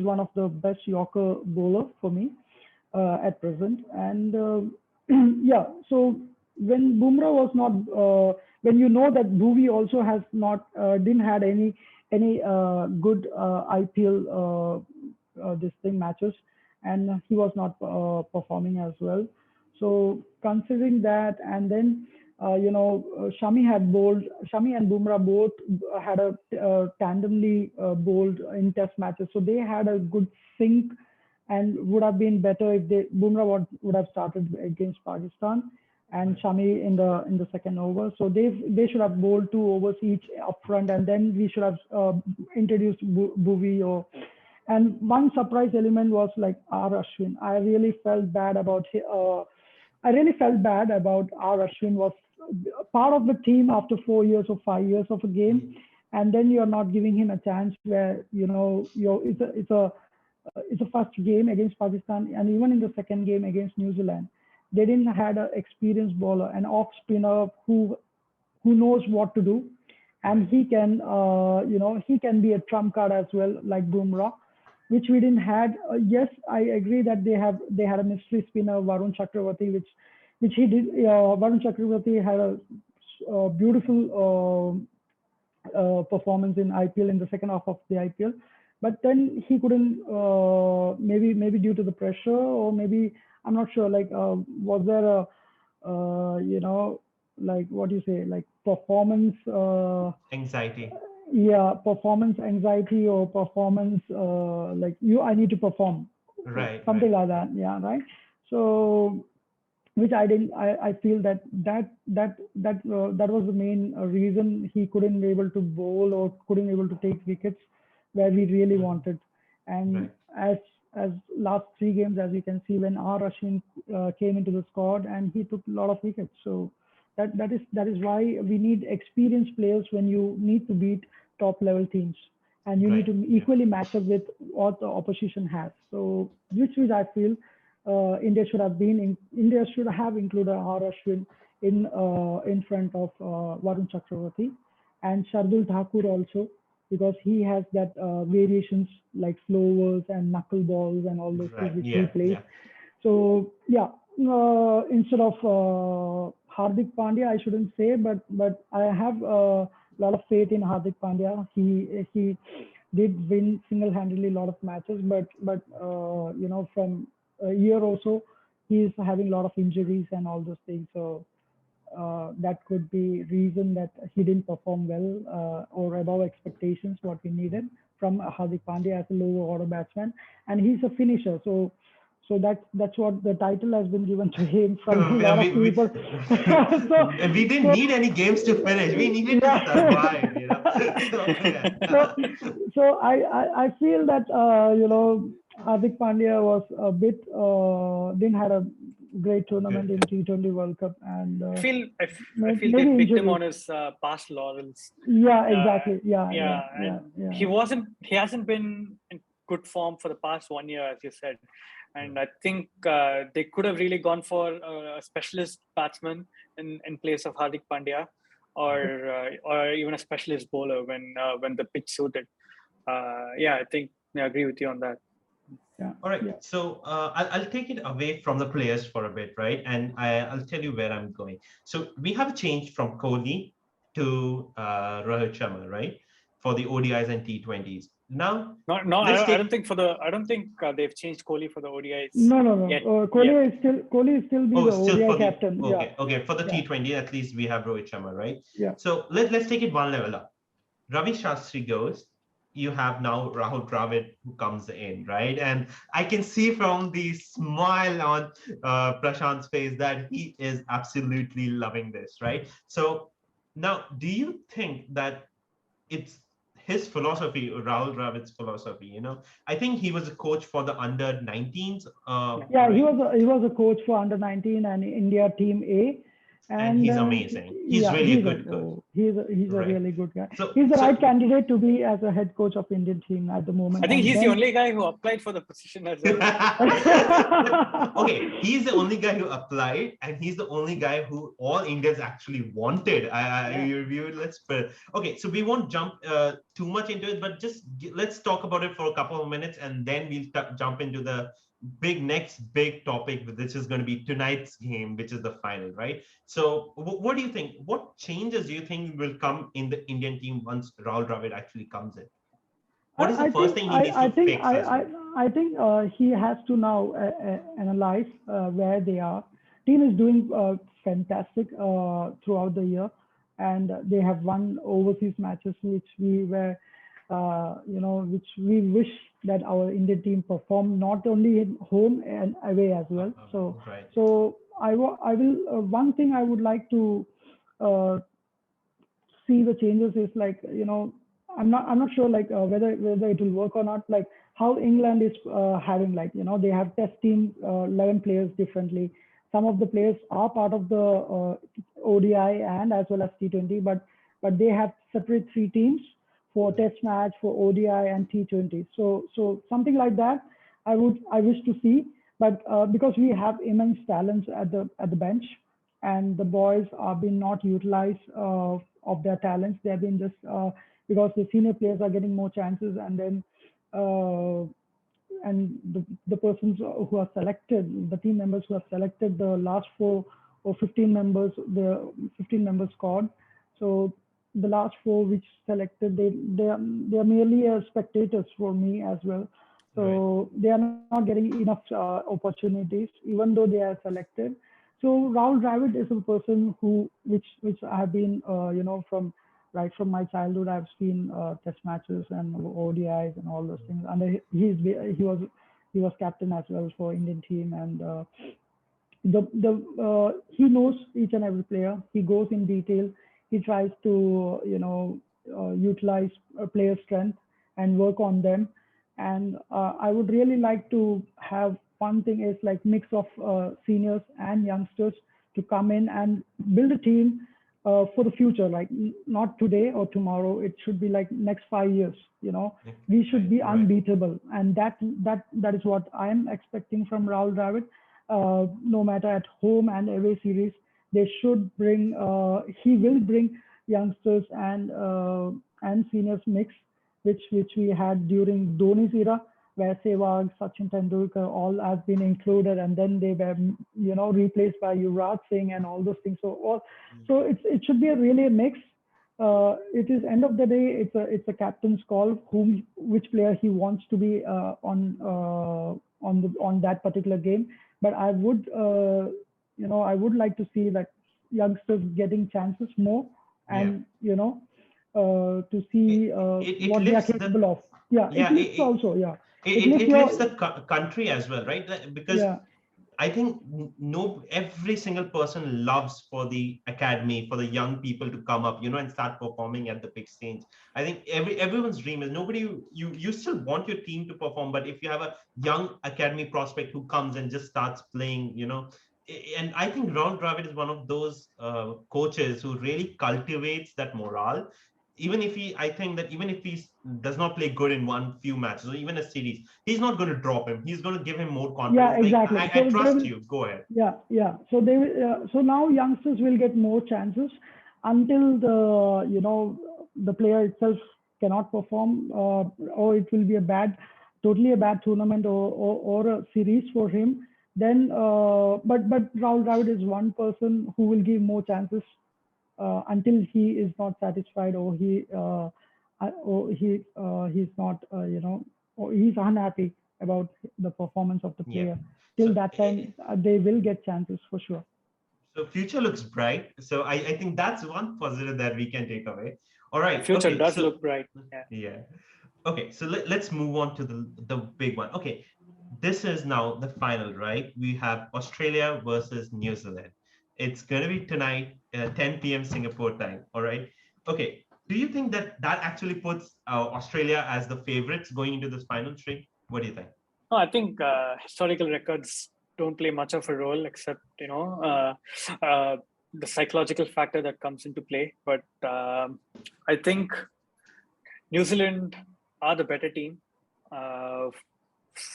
C: one of the best Yorker bowler for me at present. And yeah, so when Bumrah was not, when you know that Bhuvi also has not didn't had any good IPL this thing matches, and he was not performing as well. So considering that, and then Shami and Bumrah both had a tandemly bowled in Test matches, so they had a good sync, and would have been better if Bumrah would have started against Pakistan and
B: Right.
C: Shami in the second over. So they should have bowled 2 overs each up front, and then we should have introduced Bhuvi or. And one surprise element was like R Ashwin. I really felt bad about R Ashwin was part of the team after 4 years or 5 years of a game, and then you're not giving him a chance where it's a first game against Pakistan, and even in the second game against New Zealand, they didn't had an experienced bowler, an off spinner who knows what to do, and
B: Right.
C: he can he can be a trump card as well like Bumrah. which we didn't had. Yes, I agree that they had a mystery spinner Varun Chakravarti, which he did. Varun Chakravarti had a beautiful performance in IPL in the second half of the IPL, but then he couldn't. Maybe due to the pressure, or maybe I'm not sure. Like, was there a like what do you say, like performance?
B: Anxiety.
C: Yeah, performance anxiety or performance like I need to perform,
B: Right,
C: something
B: right.
C: like that. Yeah, right. So which I didn't. I feel that was the main reason he couldn't be able to bowl or couldn't able to take wickets where we really
B: Mhm.
C: wanted. And
B: Right.
C: as last three games, as you can see, when R. Ashwin came into the squad and he took a lot of wickets. So that is why we need experienced players when you need to beat top level teams, and you need
B: Right.
C: to
B: Yeah.
C: equally match up with what the opposition has. So which I feel India should have included R. Ashwin in front of Varun Chakravarti and Shardul Thakur also, because he has that variations like slowers and knuckle balls and all those things
B: Right.
C: which he
B: Yeah.
C: plays.
B: Yeah.
C: So yeah, instead of Hardik Pandya, I shouldn't say, but I have a lot of faith in Hardik Pandya. He did win single-handedly a lot of matches, but from a year or so, he's having a lot of injuries and all those things. So that could be reason that he didn't perform well or above expectations what we needed from Hardik Pandya as a lower order batsman, and he's a finisher. So that's what the title has been given to him from a lot of
B: we, we,
C: people. so
B: we didn't
C: so
B: need any games to finish. We needed to
C: yeah.
B: survive, So yeah.
C: so so I feel that Hardik Pandya was a bit didn't had a great tournament in
B: Good.
C: T20 World Cup, and
A: I feel they
C: maybe
A: picked him
C: injuries.
A: on his past laurels.
C: Yeah,
A: Uh,
C: exactly. Yeah, yeah,
A: yeah,
C: yeah,
A: and
C: yeah.
A: he hasn't been in good form for the past 1 year, as you said. And I think they could have really gone for a specialist batsman in place of Hardik Pandya, or even a specialist bowler when the pitch suited. Yeah, I think I agree with you on that.
C: Yeah,
B: All right.
C: yeah.
B: So I'll take it away from the players for a bit, right? And I'll tell you where I'm going. So we have a change from Kohli to Rohit Sharma, right? For the ODIs and T20s. Now,
A: No, no,
B: let's
A: I don't
B: take.
A: think they've changed Kohli for the ODIs
C: No, no, no.
A: yet. Yet.
C: Kohli is still be
B: Oh,
C: the
B: still
C: ODI
B: for the.
C: captain. Yeah,
B: Okay. For the
C: yeah,
B: T20, at least we have Rohit Sharma, right?
C: yeah.
B: So let's take it one level up. Ravi Shastri goes, you have now Rahul Dravid who comes in, right? And I can see from the smile on Prashant's face that he is absolutely loving this, right? So now, do you think that it's his philosophy, Rahul Dravid's philosophy? I think he was a coach for the under 19s,
C: Yeah, he
B: right?
C: was a coach for under 19 and India Team A,
B: And
C: and
B: he's amazing. He's
C: yeah,
B: really a good coach,
C: he's a
B: right?
C: really good guy.
B: So,
C: He's the right
B: so
C: candidate to be as a head coach of Indian team at the
A: I
C: moment.
A: think
C: And
A: he's the
C: then
A: only guy who applied for the position as well.
B: but okay, he's the only guy who applied, and he's the only guy who all Indians actually wanted.
A: Yeah.
B: Let's put okay. So we won't jump too much into it, but just let's talk about it for a couple of minutes, and then we'll jump into the next big topic, which is going to be tonight's game, which is the final, right? So what do you think? What changes do you think will come in the Indian team once Rahul Dravid actually comes in? What is the
C: I
B: first
C: think
B: thing he needs
C: I
B: to
C: think
B: fix as well?
C: I think he has to now analyze where they are. Team is doing fantastic throughout the year, and they have won overseas matches, which we were, which we wish that our Indian team perform not only in home and away as well. So
B: Right.
C: so I will one thing I would like to uh, see the changes is like I'm not sure like whether it will work or not, like how England is having, like they have test team 11 players differently. Some of the players are part of the ODI and as well as T20, but they have separate three teams for test match, for ODI and T20. So something like that I wish to see, but because we have immense talents at the bench, and the boys are being not utilized of their talents. They have been just because the senior players are getting more chances, and then the persons who are selected, the team members who have selected the last 4 or 15 members, the 15 members squad. So the last 4 which selected, they are merely spectators for me as well. So they are not getting enough opportunities, even though they are selected. So Rahul Dravid is a person which I have been, from right from my childhood, I've seen test matches and ODIs and all those things. And he was captain as well for Indian team, and he knows each and every player. He goes in detail. He tries to utilize a player's strength and work on them. And I would really like to have one thing is like mix of seniors and youngsters to come in and build a team for the future, like not today or tomorrow. It should be like next 5 years. We should be unbeatable, and that is what I am expecting from Rahul Dravid. No matter at home and away series, they should bring. He will bring youngsters and seniors mix, which we had during Dhoni's era, where Sehwag, Sachin Tendulkar all have been included, and then they were replaced by Yuvraj Singh and all those things. So it should be really a mix. It is end of the day, it's a captain's call which player he wants to be on that particular game. But I would I would like to see that youngsters getting chances more, and to see what they are capable of. It lifts also.
B: It lifts the country as well, right? Because I think every single person loves for the academy, for the young people to come up, and start performing at the big stage. I think everyone's dream is you still want your team to perform, but if you have a young academy prospect who comes and just starts playing, and I think Rahul Dravid is one of those coaches who really cultivates that morale. Even if he does not play good in few matches or even a series, he's not going to drop him. He's going to give him more confidence.
C: Yeah, exactly.
B: I trust you. Go ahead.
C: Yeah. So they will, so now youngsters will get more chances until the player itself cannot perform, or it will be totally a bad tournament or a series for him. Then, but Rahul Dravid is one person who will give more chances until he is not satisfied, or he's not or he's unhappy about the performance of the player. Till that time, they will get chances for sure.
B: So future looks bright. So I think that's one positive that we can take away. All right.
A: Future does look bright.
B: Yeah. Okay. So let's move on to the big one. Okay. This is now the final, right? We have Australia versus New Zealand. It's going to be tonight, 10 p.m. Singapore time. All right. Okay. Do you think that actually puts Australia as the favorites going into this final, Sri? What do you think?
A: No, I think historical records don't play much of a role, except the psychological factor that comes into play. But I think New Zealand are the better team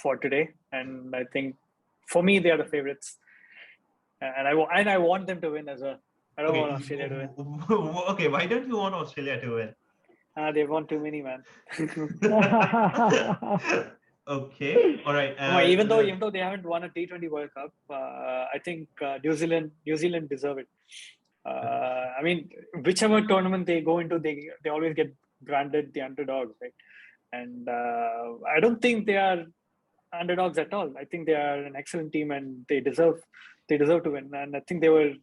A: for today, and I think for me they are the favorites. And I want them to win as well. I don't want Australia to win.
B: Okay, why don't you want Australia to win?
A: They want too many, man.
B: Okay, all right.
A: Even though they haven't won a T20 World Cup, I think New Zealand deserve it. I mean, whichever tournament they go into, they always get branded the underdogs, right? And I don't think they are underdogs at all. I think they are an excellent team, and they deserve to win. And I think they were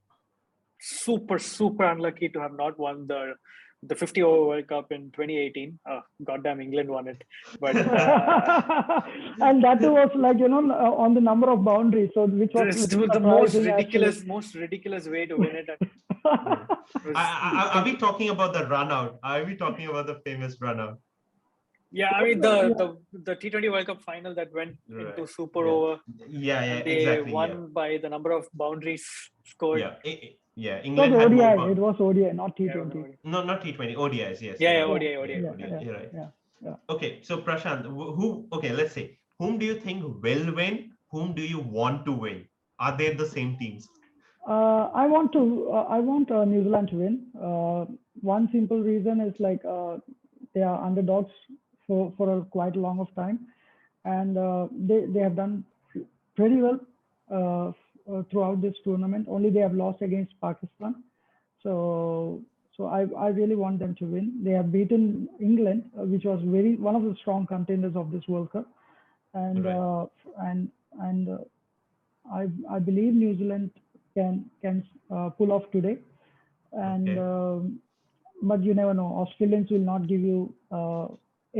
A: super unlucky to have not won the 50 over World Cup in 2018. Goddamn, England won it. But
C: and that was like on the number of boundaries. So which was
A: the most ridiculous way to win it.
B: Are we talking about the run out? Are we talking about the famous run out?
A: Yeah, I mean the T20 World Cup final that went into super over.
B: Yeah,
A: they
B: exactly.
A: won by the number of boundaries scored.
B: Yeah. England
C: had ODI. It was ODI, not T20.
B: No, not T20. ODIs. Yes.
A: ODI.
B: You're right. Yeah. Okay, so Prashant, let's say, whom do you think will win? Whom do you want to win? Are they the same teams?
C: I want New Zealand to win. One simple reason is like they are underdogs for a quite long of time, and they have done pretty well throughout this tournament. Only they have lost against Pakistan. So I really want them to win. They have beaten England, which was one of the strong contenders of this World Cup, and
B: Right.
C: and I believe New Zealand can pull off today, and
B: Okay.
C: but you never know. Australians will not give you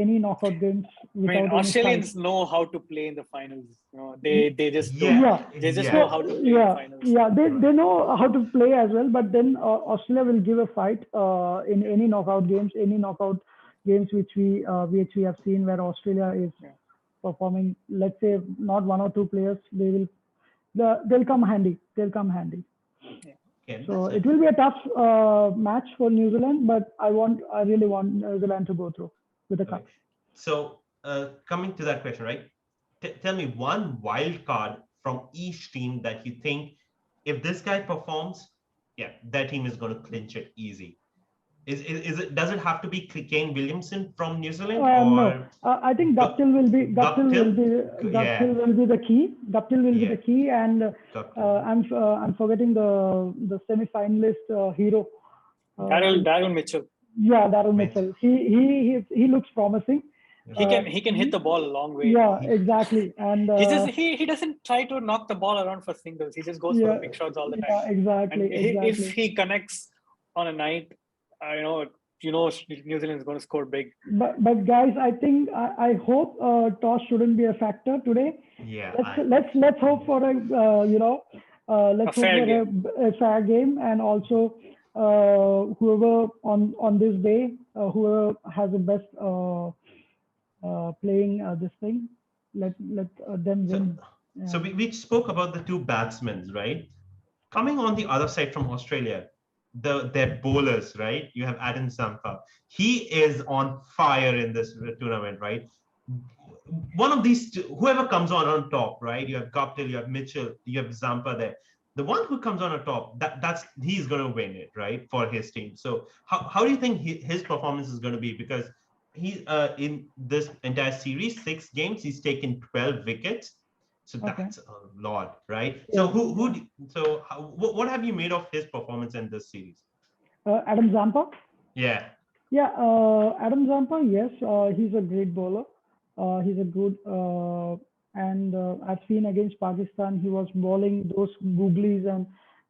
C: any knockout games
A: I mean,
C: without any fight.
A: Australians know how to play in the finals. You know, they just don't.
B: Yeah.
A: They just
B: Yeah.
A: know how to play in finals.
C: They know how to play as well, but then Australia will give a fight in any knockout games which we have seen where Australia is performing. Let's say not one or two players, they'll come handy. They'll come handy.
B: Okay,
C: So
B: that's
C: it will be a tough match for New Zealand, but I really want New Zealand to go through with a cup.
B: Okay. So coming to that question, right? Tell me one wild card from each team that you think if this guy performs, yeah, that team is going to clinch it easy. Is it, does it have to be Kane Williamson from New Zealand
C: No,
B: or
C: I think Guptill will be
B: Yeah.
C: the key. Guptill will be
B: Yeah.
C: the key, and
B: Guptill.
C: I'm forgetting the semi-finalist hero.
A: Daryl Mitchell.
C: Yeah, Darryl Mitchell. He looks promising.
A: He can hit the ball a long way.
C: Yeah, exactly. And
A: he doesn't try to knock the ball around for singles. He just goes for the big shots all the time.
C: Yeah, exactly.
A: And if he connects on a night, New Zealand is going to score big.
C: But guys, I think I hope toss shouldn't be a factor today.
B: Yeah.
C: Let's hope for a fair game, and also whoever on this day, whoever has the best playing this thing, let them win.
B: So we spoke about the two batsmen, right? Coming on the other side from Australia, their bowlers, right? You have Adam Zampa. He is on fire in this tournament, right? One of these two, whoever comes on top, right? You have Guptill, you have Mitchell, you have Zampa there. The one who comes on top, he's going to win it, right, for his team. So how do you think his performance is going to be? Because he in this entire series, 6 games, he's taken 12 wickets. So that's a lot, right?
C: Yeah.
B: So what have you made of his performance in this series?
C: Adam Zampa?
B: Yeah.
C: Yeah, Adam Zampa, yes, he's a great bowler. He's a good, and I've seen against Pakistan, he was bowling those googlies,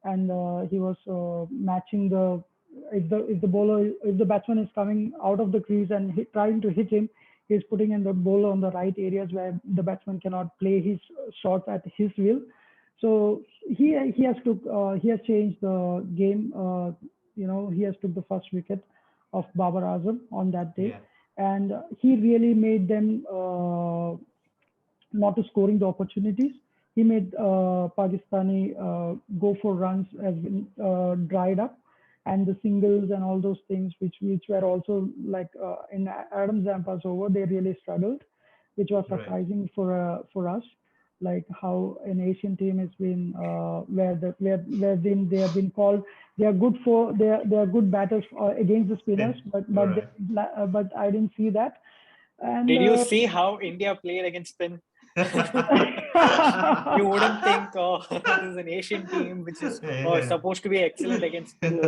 C: and he was matching if the batsman is coming out of the crease and trying to hit him, he's putting in the bowler on the right areas where the batsman cannot play his shots at his will. So he has changed the game. He has took the first wicket of Babar Azam on that day, and he really made them not to scoring the opportunities. He made Pakistani go for runs has been dried up, and the singles and all those things which were also like in Adam Zampa's over, they really struggled, which was surprising for us. Like how an Asian team has been where they have been called, they are good batters against the spinners, but I didn't see that. And
A: did you see how India played against spin? You wouldn't think, this is an Asian team which is supposed to be excellent against spin.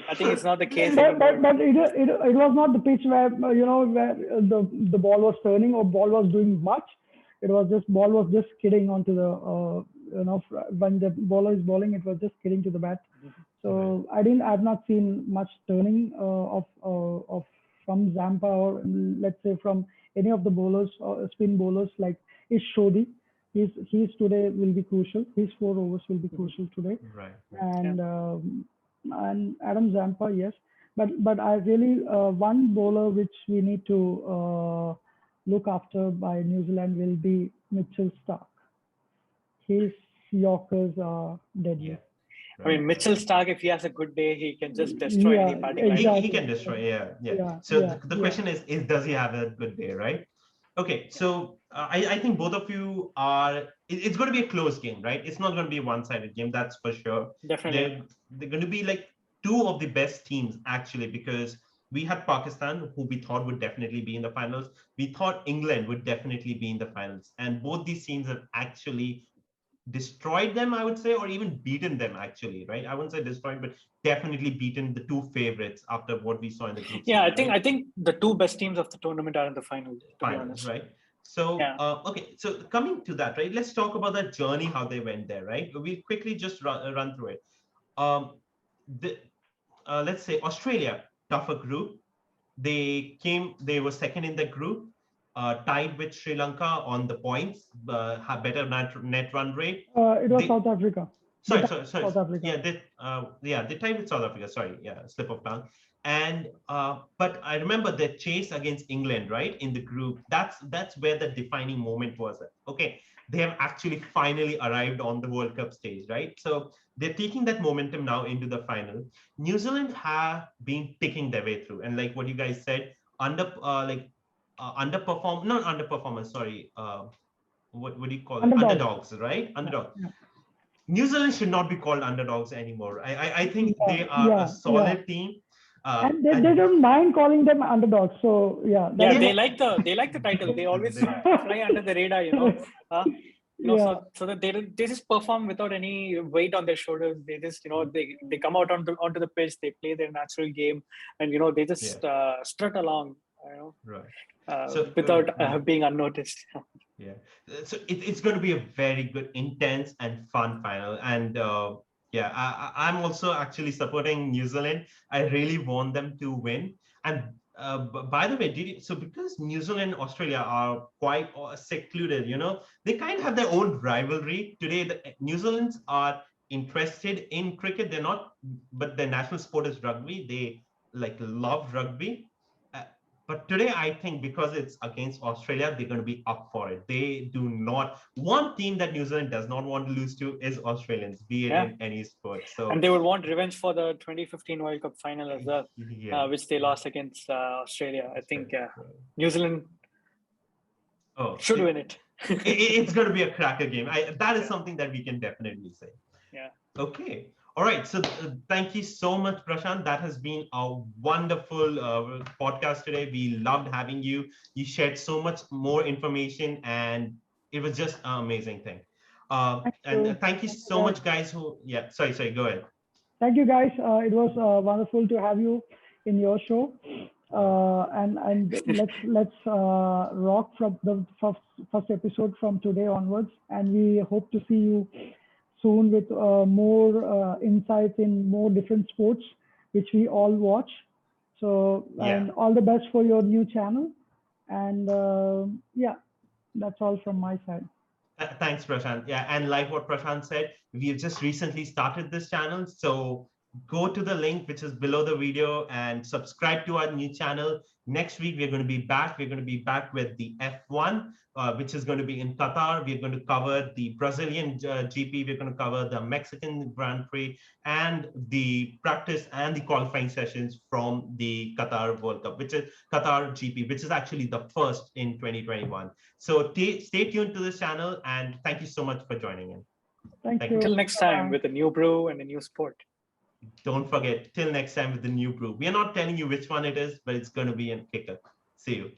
A: I think it's not the case anymore.
C: But it was not the pitch where where the ball was turning or ball was doing much. It was just ball was just skidding onto the when the bowler is bowling, it was just skidding to the bat. So I've not seen much turning of from Zampa, or let's say from any of the bowlers or spin bowlers like Ish Shodhi. He's today will be crucial. His 4 overs will be crucial today.
B: Right.
C: And Adam Zampa, yes. But I really one bowler which we need to look after by New Zealand will be Mitchell Starc. His Yorkers are deadly.
B: Yeah.
A: I mean, Mitchell Starc, if he has a good day, he can just destroy any batting line.
B: He can destroy, So the question is does he have a good day, right? Okay, so I think both of you are, it's going to be a close game, right? It's not going to be a one-sided game, that's for sure.
A: Definitely.
B: They're going to be like 2 of the best teams, actually, because we had Pakistan, who we thought would definitely be in the finals. We thought England would definitely be in the finals. And both these teams have actually destroyed them, I would say, or even beaten them, actually, right? I wouldn't say destroyed, but definitely beaten the two favorites after what we saw in the group
A: Yeah,
B: stage, right?
A: I think the two best teams of the tournament are in the final, to be
B: Finals,
A: honest.
B: right? So,
A: Yeah.
B: okay, so coming to that, right? Let's talk about that journey, how they went there, right? We'll quickly just run through it. Um, the, let's say Australia, tougher group. They were second in the group, tied with Sri Lanka on the points, have better net run rate.
C: It was
B: They,
C: South Africa.
B: sorry,
C: They
B: sorry, sorry.
C: South Africa.
B: They tied with South Africa. Sorry, yeah, slip of tongue. And but I remember the chase against England, right, in the group. That's where the defining moment was. Okay, they have actually finally arrived on the World Cup stage, right? So they're taking that momentum now into the final. New Zealand have been picking their way through, and like what you guys said, underperform, not underperformance. Sorry, what do you call it? Underdogs, right? Underdogs.
C: Yeah.
B: New Zealand should not be called underdogs anymore. I think they are
C: Yeah,
B: a solid team.
C: And they don't mind calling them underdogs. So yeah,
A: Yeah,
C: is
A: they like the title. They always fly under the radar,
C: yeah.
A: so that they just perform without any weight on their shoulders. They just they come out onto the pitch, they play their natural game, and they just strut along,
B: Right. So
A: without being unnoticed.
B: yeah, so it's going to be a very good, intense, and fun final. And yeah, I'm also actually supporting New Zealand. I really want them to win. And by the way, so because New Zealand and Australia are quite secluded, they kind of have their own rivalry. Today, the New Zealanders are interested in cricket. They're not, but their national sport is rugby. They like love rugby. But today, I think because it's against Australia, they're going to be up for it. They do not. One team that New Zealand does not want to lose to is Australians, be it in any sport. So,
A: and they would want revenge for the 2015 World Cup final as well, which they lost against Australia. I think New Zealand should win it.
B: It's going to be a cracker game. That is something that we can definitely say.
A: Yeah.
B: Okay. All right. So thank you so much, Prashant. That has been a wonderful podcast today. We loved having you. You shared so much more information, and it was just an amazing thing. And thank you so much, guys. Sorry. Go ahead.
C: Thank you, guys. It was wonderful to have you in your show. And let's rock from the first episode from today onwards. And we hope to see you soon with more insights in more different sports, which we all watch. So, and all the best for your new channel. And that's all from my side.
B: Thanks, Prashant. Yeah, and like what Prashant said, we've just recently started this channel. So go to the link which is below the video and subscribe to our new channel. Next week, we're going to be back. We're going to be back with the F1, which is going to be in Qatar. We're going to cover the Brazilian GP. We're going to cover the Mexican Grand Prix and the practice and the qualifying sessions from the Qatar World Cup, which is Qatar GP, which is actually the first in 2021. So stay tuned to this channel, and thank you so much for joining in.
C: Thank you.
A: Until next time with a new brew and a new sport.
B: Don't forget, till next time with the new brew. We are not telling you which one it is, but it's going to be a kicker. See you.